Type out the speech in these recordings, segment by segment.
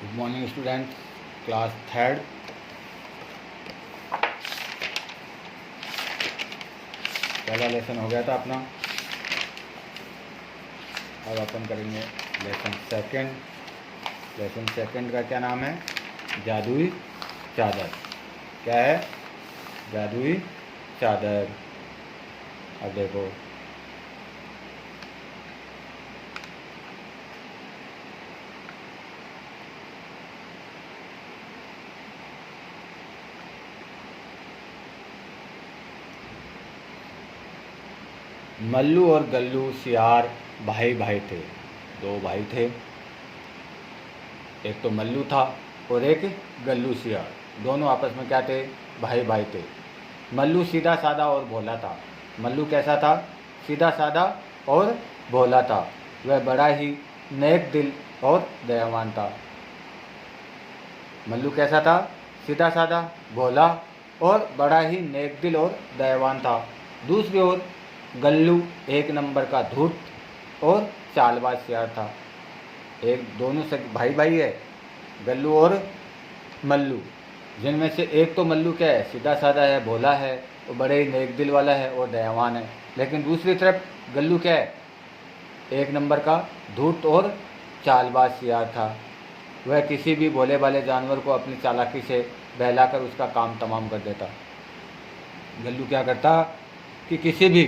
Good morning student, class third. पहला lesson हो गया था अपना। अब अपन करेंगे लेसन सेकंड। लेसन सेकंड का क्या नाम है? जादुई चादर। क्या है? जादुई चादर। अब देखो, मल्लू और गल्लू सियार भाई भाई थे। दो भाई थे, एक तो मल्लू था और एक गल्लू सियार। दोनों आपस में क्या थे? भाई भाई थे। मल्लू सीधा साधा और भोला था। मल्लू कैसा था? सीधा साधा और भोला था। वह बड़ा ही नेक दिल और दयावान था। मल्लू कैसा था? सीधा साधा, भोला और बड़ा ही नेक दिल और दयावान था। दूसरी ओर गल्लू एक नंबर का धूर्त और चालबाज सियार था। एक दोनों से भाई भाई है, गल्लू और मल्लू, जिनमें से एक तो मल्लू क्या है? सीधा साधा है, भोला है और बड़े ही नेक दिल वाला है और दयावान है। लेकिन दूसरी तरफ गल्लू क्या है? एक नंबर का धूर्त और चालबाज सियार था। वह किसी भी भोले भाले जानवर को अपनी चालाकी से बहलाकर उसका काम तमाम कर देता। गल्लू क्या करता कि किसी भी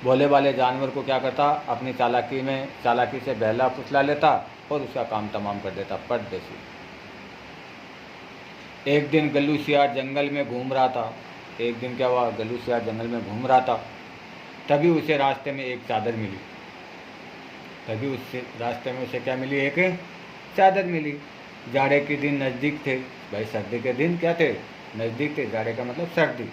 भोले वाले जानवर को क्या करता? अपनी चालाकी से बहला फुसला लेता और उसका काम तमाम कर देता। परदेसी। एक दिन गल्लू सियार जंगल में घूम रहा था। एक दिन क्या हुआ? गल्लू सियार जंगल में घूम रहा था। तभी उसे रास्ते में एक चादर मिली। रास्ते में उसे क्या मिली? एक चादर मिली। जाड़े के दिन नज़दीक थे। भाई सर्दी के दिन क्या थे? नज़दीक थे। जाड़े का मतलब सर्दी।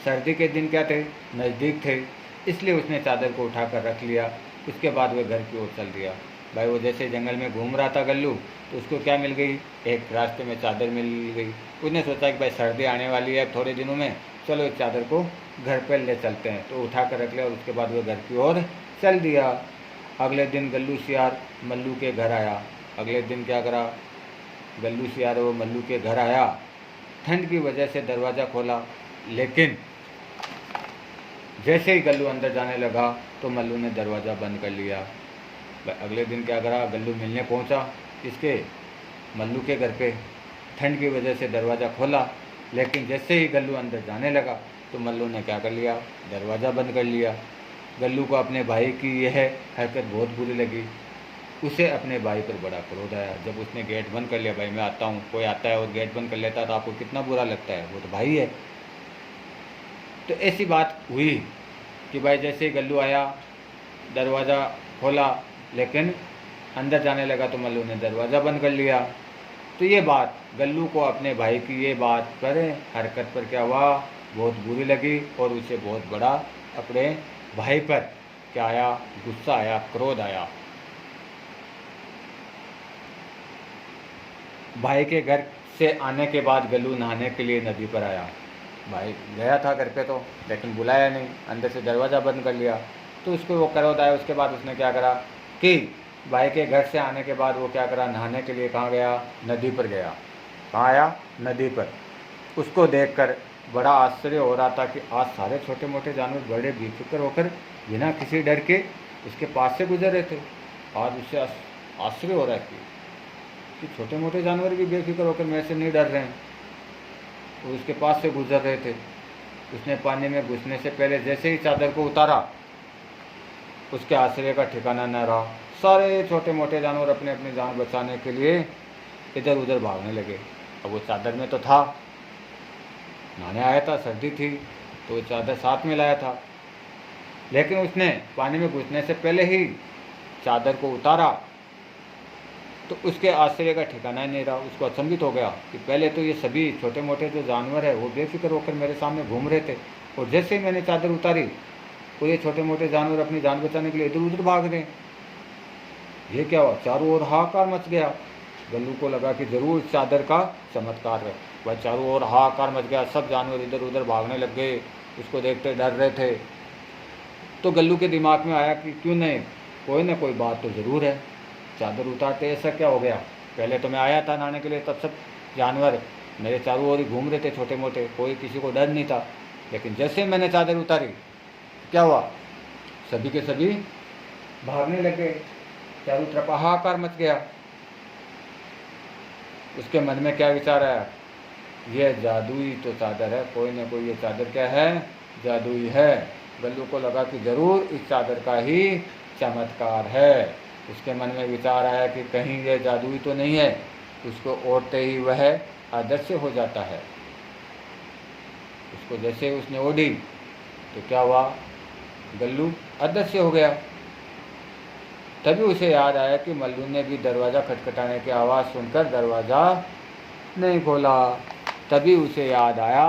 सर्दी के दिन क्या थे? नज़दीक थे। इसलिए उसने चादर को उठाकर रख लिया। उसके बाद वह घर की ओर चल दिया। भाई वो जैसे जंगल में घूम रहा था गल्लू, तो उसको क्या मिल गई? एक रास्ते में चादर मिल गई। उसने सोचा कि भाई सर्दी आने वाली है थोड़े दिनों में, चलो इस चादर को घर पर ले चलते हैं। तो उठा कर रख लिया और उसके बाद वह घर की ओर चल दिया। अगले दिन गल्लू सियार मल्लू के घर आया। अगले दिन क्या करा? गल्लू सियार वो मल्लू के घर आया। ठंड की वजह से दरवाज़ा खोला, लेकिन जैसे ही गल्लू अंदर जाने लगा तो मल्लू ने दरवाज़ा बंद कर लिया। अगले दिन क्या करा? गल्लू मिलने पहुंचा इसके मल्लू के घर पे। ठंड की वजह से दरवाज़ा खोला, लेकिन जैसे ही गल्लू अंदर जाने लगा तो मल्लू ने क्या कर लिया? दरवाज़ा बंद कर लिया। गल्लू को अपने भाई की यह हरकत बहुत बुरी लगी। उसे अपने भाई पर बड़ा क्रोध आया। जब उसने गेट बंद कर लिया, भाई मैं आता हूँ, कोई आता है और गेट बंद कर लेता तो आपको कितना बुरा लगता है? वो तो भाई है। तो ऐसी बात हुई कि भाई जैसे ही गल्लू आया, दरवाज़ा खोला, लेकिन अंदर जाने लगा तो मल्लू ने दरवाज़ा बंद कर लिया। तो ये बात गल्लू को अपने भाई की ये बात पर, हरकत पर क्या हुआ? बहुत बुरी लगी और उसे बहुत बड़ा अपने भाई पर क्या आया? गुस्सा आया, क्रोध आया। भाई के घर से आने के बाद गल्लू नहाने के लिए नदी पर आया। भाई गया था घर पे तो, लेकिन बुलाया नहीं, अंदर से दरवाज़ा बंद कर लिया। तो उसको वो क्रोध आया। उसके बाद उसने क्या करा कि भाई के घर से आने के बाद वो क्या करा? नहाने के लिए कहाँ गया? नदी पर गया। कहाँ आया? नदी पर। उसको देखकर बड़ा आश्चर्य हो रहा था कि आज सारे छोटे मोटे जानवर बड़े बेफिक्र होकर बिना किसी डर के इसके पास से गुजर रहे थे। आज उससे आश्चर्य हो रहा है कि छोटे मोटे जानवर भी बेफिक्र होकर मेरे से नहीं डर रहे हैं और उसके पास से गुजर रहे थे। उसने पानी में घुसने से पहले जैसे ही चादर को उतारा, उसके आश्चर्य का ठिकाना न रहा। सारे छोटे मोटे जानवर अपने अपनी जान बचाने के लिए इधर उधर भागने लगे। अब वो चादर में तो था, नहाने आया था, सर्दी थी तो वो चादर साथ में लाया था, लेकिन उसने पानी में घुसने से पहले ही चादर को उतारा तो उसके आश्चर्य का ठिकाना ही नहीं रहा। उसको अचंभित हो गया कि पहले तो ये सभी छोटे मोटे जो जानवर है वो बेफिक्र होकर मेरे सामने घूम रहे थे, और जैसे ही मैंने चादर उतारी तो ये छोटे मोटे जानवर अपनी जान बचाने के लिए इधर उधर भाग रहे हैं। ये क्या हुआ? चारों ओर हाहाकार मच गया। गल्लू को लगा कि जरूर चादर का चमत्कार है। वह चारों ओर हाहाकार मच गया, सब जानवर इधर उधर भागने लग गए, उसको देखते डर रहे थे। तो गल्लू के दिमाग में आया कि क्यों नहीं, कोई ना कोई बात तो ज़रूर है। चादर उतारते ऐसा क्या हो गया पहले तो मैं आया था नहाने के लिए, तब सब जानवर मेरे चारों ओर ही घूम रहे थे, छोटे मोटे, कोई किसी को डर नहीं था। लेकिन जैसे मैंने चादर उतारी, क्या हुआ, सभी के सभी भागने लगे, चारों तरफ हाहाकार मच गया। उसके मन में क्या विचार आया, यह जादुई तो चादर है, कोई ना कोई ये चादर क्या है, जादुई है। गल्लू को लगा कि जरूर इस चादर का ही चमत्कार है। उसके मन में विचार आया कि कहीं ये जादुई तो नहीं है। उसको ओढ़ते ही वह अदृश्य हो जाता है। उसको जैसे उसने ओढ़ी तो क्या हुआ, गल्लू अदृश्य हो गया। तभी उसे याद आया कि मल्लू ने भी दरवाज़ा खटखटाने की आवाज़ सुनकर दरवाज़ा नहीं खोला। तभी उसे याद आया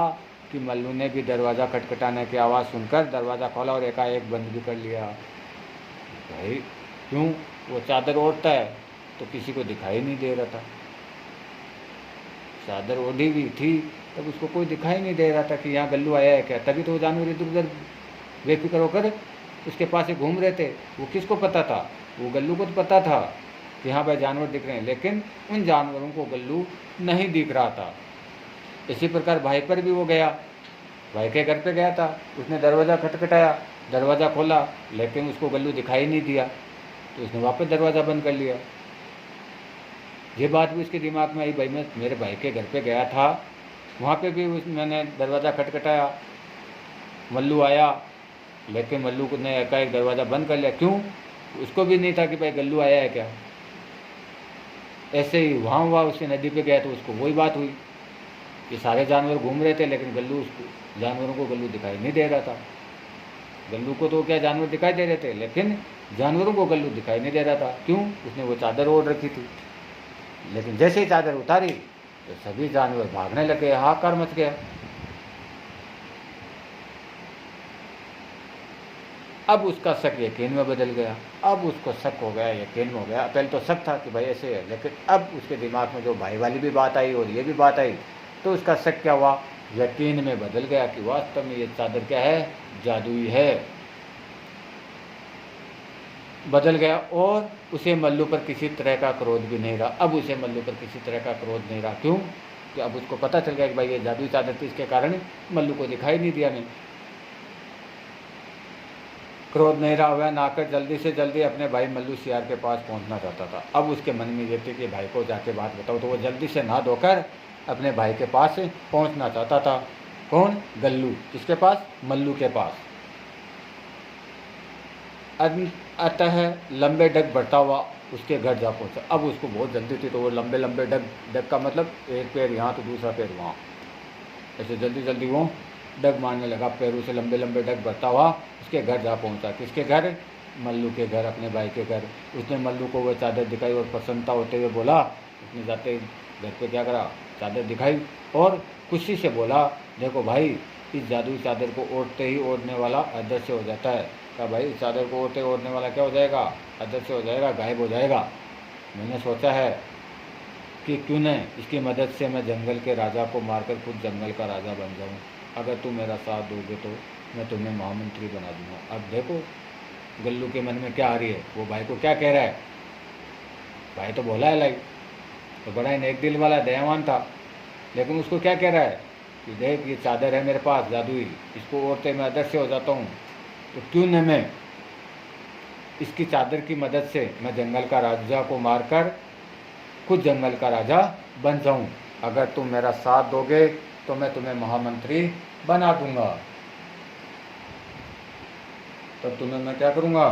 कि मल्लू ने भी दरवाज़ा खटखटाने की आवाज़ सुनकर दरवाज़ा खोला और एकाएक बंद भी कर लिया। भाई क्यों, वो चादर ओढ़ता है तो किसी को दिखाई नहीं दे रहा था। चादर ओढ़ी हुई थी तब उसको कोई दिखाई नहीं दे रहा था कि यहाँ गल्लू आया है क्या। तभी तो वो जानवर इधर उधर बेफिक्र होकर उसके पास ही घूम रहे थे। वो किसको पता था, वो गल्लू को तो पता था कि हाँ भाई जानवर दिख रहे हैं, लेकिन उन जानवरों को गल्लू नहीं दिख रहा था। इसी प्रकार भाई पर भी वो गया, भाई के घर पे गया था, उसने दरवाज़ा खटखटाया, दरवाज़ा खोला, लेकिन उसको गल्लू दिखाई नहीं दिया, तो उसने वापस दरवाज़ा बंद कर लिया। ये बात भी उसके दिमाग में आई, भाई मैं मेरे भाई के घर पे गया था, वहाँ पे भी मैंने दरवाज़ा खटखटाया, मल्लू आया, लेकिन मल्लू ने एकाएक दरवाज़ा बंद कर लिया। क्यों, उसको भी नहीं था कि भाई गल्लू आया है क्या। ऐसे ही वहाँ हुआ, उसके नदी पे गया तो उसको वही बात हुई कि सारे जानवर घूम रहे थे, लेकिन गल्लू उसको जानवरों को गल्लू दिखाई नहीं दे रहा था। गल्लू को तो क्या जानवर दिखाई दे रहे थे, लेकिन जानवरों को गल्लू दिखाई नहीं दे रहा था। क्यों, उसने वो चादर ओढ़ रखी थी। लेकिन जैसे ही चादर उतारी तो सभी जानवर भागने लगे, हाहाकार मच गया। अब उसका शक यकीन में बदल गया। अब उसको शक हो गया, यकीन में हो गया। पहले तो शक था कि भाई ऐसे है, लेकिन अब उसके दिमाग में जो भाई वाली भी बात आई और ये भी बात आई, तो उसका शक क्या हुआ, यकीन में बदल गया कि वास्तव में ये चादर क्या है, जादुई है। बदल गया और उसे मल्लू पर किसी तरह का क्रोध भी नहीं रहा। अब उसे मल्लू पर किसी तरह का क्रोध नहीं रहा। क्यों, कि अब उसको पता चल गया कि भाई ये जादुई चादर थी, इसके कारण मल्लू को दिखाई नहीं दिया। नहीं, क्रोध नहीं रहा। वह नहाकर जल्दी से जल्दी अपने भाई मल्लू सियार के पास पहुंचना चाहता था। अब उसके मन में ये थी कि भाई को जाके बात बताओ, तो वो जल्दी से नहा धोकर अपने भाई के पास पहुंचना चाहता था। कौन, गल्लू, किसके पास, मल्लू के पास। अतः लंबे डग बढ़ता हुआ उसके घर जा पहुंचा। अब उसको बहुत जल्दी थी, तो वो लंबे लंबे डग का मतलब एक पैर यहाँ तो दूसरा पैर वहाँ, ऐसे जल्दी जल्दी वो डग मारने लगा। पैरों से लंबे लंबे डग बढ़ता हुआ उसके घर जा पहुंचा। किसके घर, मल्लू के घर, अपने भाई के घर। उसने मल्लू को वह चादर दिखाई और प्रसन्नता होते हुए बोला, उसने जाते घर पे क्या करा, चादर दिखाई और खुशी से बोला, देखो भाई इस जादुई चादर को ओढ़ते ही ओढ़ने वाला अदृश्य हो जाता है। कहा भाई इस चादर को ओढ़ते ओढ़ने वाला क्या हो जाएगा, अदृश्य हो जाएगा, गायब हो जाएगा। मैंने सोचा है कि क्यों न इसकी मदद से मैं जंगल के राजा को मारकर खुद जंगल का राजा बन जाऊं। अगर तुम मेरा साथ दोगे तो मैं तुम्हें महामंत्री बना दूंगा। अब देखो गल्लू के मन में क्या आ रही है, वो भाई को क्या कह रहा है। भाई तो भोला है लाई, तो बड़ा ही नेक दिल वाला दयावान था, लेकिन उसको क्या कह रहा है कि देख ये चादर है मेरे पास जादुई, इसको ओढ़ते मैं अदृश्य हो जाता हूँ, तो क्यों न मैं इसकी चादर की मदद से मैं जंगल का राजा को मारकर खुद जंगल का राजा बन जाऊं। अगर तुम मेरा साथ दोगे तो मैं तुम्हें महामंत्री बना दूंगा। तब तुम्हें मैं क्या करूंगा,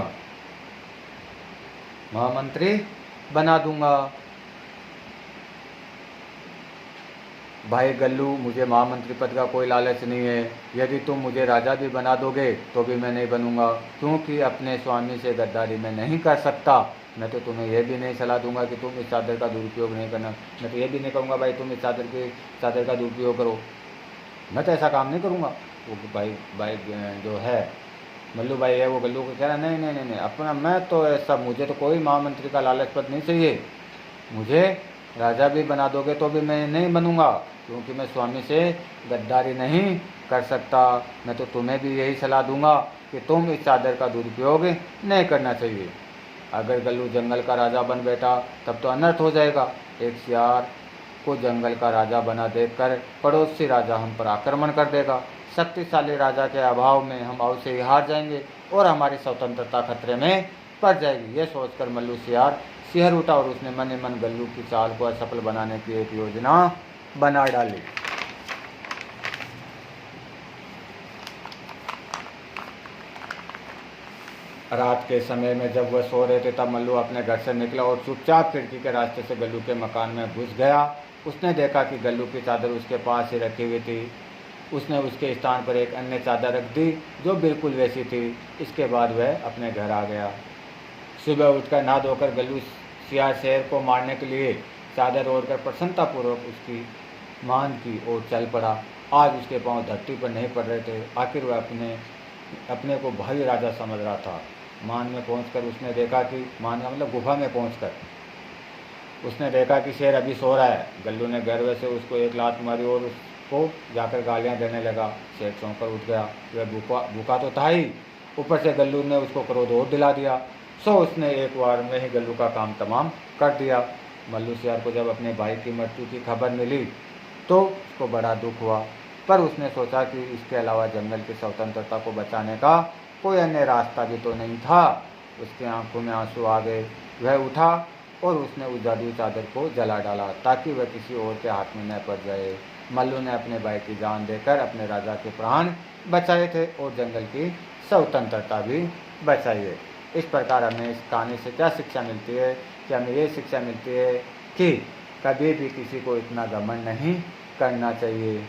महामंत्री बना दूंगा। भाई गल्लू, मुझे महामंत्री पद का कोई लालच नहीं है। यदि तुम मुझे राजा भी बना दोगे तो भी मैं नहीं बनूंगा, क्योंकि अपने स्वामी से गद्दारी मैं नहीं कर सकता। मैं तो तुम्हें यह भी नहीं सलाह दूंगा कि तुम इस चादर का दुरुपयोग नहीं करना। मैं तो यह भी नहीं कहूँगा भाई तुम इस चादर का दुरुपयोग करो, मैं तो ऐसा काम नहीं करूँगा। वो भाई जो है मल्लू भाई है, वो गल्लू को कह रहा नहीं नहीं नहीं नहीं, अपना मैं तो ऐसा, मुझे तो कोई महामंत्री का लालच पद नहीं चाहिए। मुझे राजा भी बना दोगे तो भी मैं नहीं बनूंगा, क्योंकि मैं स्वामी से गद्दारी नहीं कर सकता। मैं तो तुम्हें भी यही सलाह दूंगा कि तुम इस चादर का दुरुपयोग नहीं करना चाहिए। अगर गल्लू जंगल का राजा बन बैठा तब तो अनर्थ हो जाएगा। एक सियार को जंगल का राजा बना देखकर पड़ोसी राजा हम पर आक्रमण कर देगा। शक्तिशाली राजा के अभाव में हम अवश्य ही हार जाएंगे और हमारी स्वतंत्रता खतरे में पड़ जाएगी। यह सोचकर मल्लू सियार सिहर उठा और उसने मन ही मन गल्लू की चाल को असफल बनाने की एक योजना बना डाली। रात के समय में जब वह सो रहे थे तब मल्लू अपने घर से निकला और चुपचाप खिड़की के रास्ते से गल्लू के मकान में घुस गया। उसने देखा कि गल्लू की चादर उसके पास ही रखी हुई थी। उसने उसके स्थान पर एक अन्य चादर रख दी जो बिल्कुल वैसी थी। इसके बाद वह अपने घर आ गया। सुबह उठकर नहा धोकर गल्लू सियार शेर को मारने के लिए चादर ओढ़कर प्रसन्नतापूर्वक उसकी मान की ओर चल पड़ा। आज उसके पांव धरती पर नहीं पड़ रहे थे। आखिर वह अपने को भारी राजा समझ रहा था। मान में पहुंचकर उसने देखा कि मान का मतलब गुफा में पहुंचकर उसने देखा कि शेर अभी सो रहा है। गल्लू ने गर्व से उसको एक लात मारी और उसको जाकर गालियां देने लगा। शेर चौंक कर उठ गया। वह भूखा तो था ही, ऊपर से गल्लू ने उसको क्रोध और दिला दिया। सो उसने एक बार में ही गल्लू का काम तमाम कर दिया। मल्लू सियार को जब अपने भाई की मृत्यु की खबर मिली तो उसको बड़ा दुख हुआ, पर उसने सोचा कि इसके अलावा जंगल की स्वतंत्रता को बचाने का कोई अन्य रास्ता भी तो नहीं था। उसकी आंखों में आंसू आ गए। वह उठा और उसने उस जादुई चादर को जला डाला ताकि वह किसी और के हाथ में न पड़ जाए। मल्लू ने अपने भाई की जान देकर अपने राजा के प्राण बचाए थे और जंगल की स्वतंत्रता भी बचाई है। इस प्रकार हमें इस कहानी से क्या शिक्षा मिलती है कि हमें ये शिक्षा मिलती है कि कभी भी किसी को इतना घमंड नहीं करना चाहिए।